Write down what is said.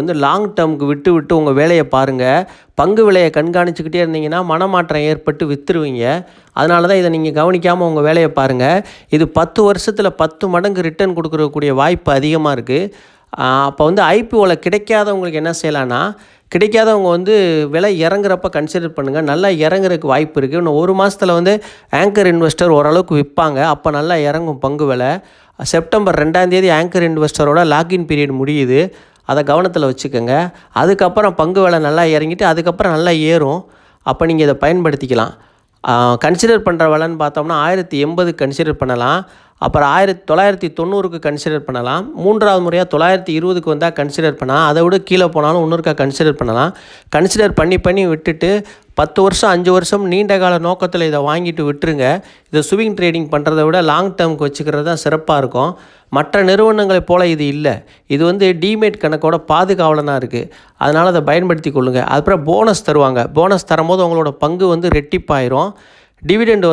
வந்து லாங் டேர்முக்கு விட்டு விட்டு உங்கள் வேலையை பாருங்கள். பங்கு விலையை கண்காணிச்சுக்கிட்டே இருந்தீங்கன்னா மனமாற்றம் ஏற்பட்டு விற்றுருவீங்க. அதனால தான் இதை நீங்கள் கவனிக்காமல் உங்கள் வேலையை பாருங்கள். இது 10 வருஷத்தில் 10 மடங்கு ரிட்டர்ன் கொடுக்கக்கூடிய வாய்ப்பு அதிகமாக இருக்குது. அப்போ வந்து ஐபிஓவில் கிடைக்காதவங்களுக்கு என்ன செய்யலான்னா, கிடைக்காதவங்க வந்து விலை இறங்குறப்ப கன்சிடர் பண்ணுங்கள். நல்லா இறங்குறதுக்கு வாய்ப்பு இருக்குது. இன்னும் 1 மாதத்தில் வந்து ஆங்கர் இன்வெஸ்டர் ஓரளவுக்கு விற்பாங்க. அப்போ நல்லா இறங்கும் பங்கு விலை. செப்டம்பர் 2ஆம் தேதி ஆங்கர் இன்வெஸ்டரோட லாக்இன் பீரியட் முடியுது. அதை கவனத்தில் வச்சுக்கோங்க. அதுக்கப்புறம் பங்கு விலை நல்லா இறங்கிட்டு அதுக்கப்புறம் நல்லா ஏறும். அப்போ நீங்கள் இதை பயன்படுத்திக்கலாம். கன்சிடர் பண்ணுற விலைன்னு பார்த்தோம்னா 1080 கன்சிடர் பண்ணலாம். அப்புறம் 1990க்கு கன்சிடர் பண்ணலாம். 3வது முறையாக 920க்கு வந்தால் கன்சிடர் பண்ணலாம். அதை விட கீழே போனாலும் இன்னொருக்கா கன்சிடர் பண்ணலாம். கன்சிடர் பண்ணி விட்டுட்டு 10 வருஷம் 5 வருஷம் நீண்ட கால நோக்கத்தில் இதை வாங்கிட்டு விட்டுருங்க. இதை ஸ்விங் ட்ரேடிங் பண்ணுறதை விட லாங் டேர்முக்கு வச்சுக்கிறது தான் சிறப்பாக இருக்கும். மற்ற நிறுவனங்களைப் போல் இது இல்லை. இது வந்து டிமேட் கணக்கோட பாதுகாவலனாக இருக்குது. அதனால் அதை பயன்படுத்தி கொள்ளுங்கள். அதுக்கப்புறம் போனஸ் தருவாங்க. போனஸ் தரும்போது உங்களோட பங்கு வந்து ரெட்டிப்பாயிரும். டிவிடெண்ட்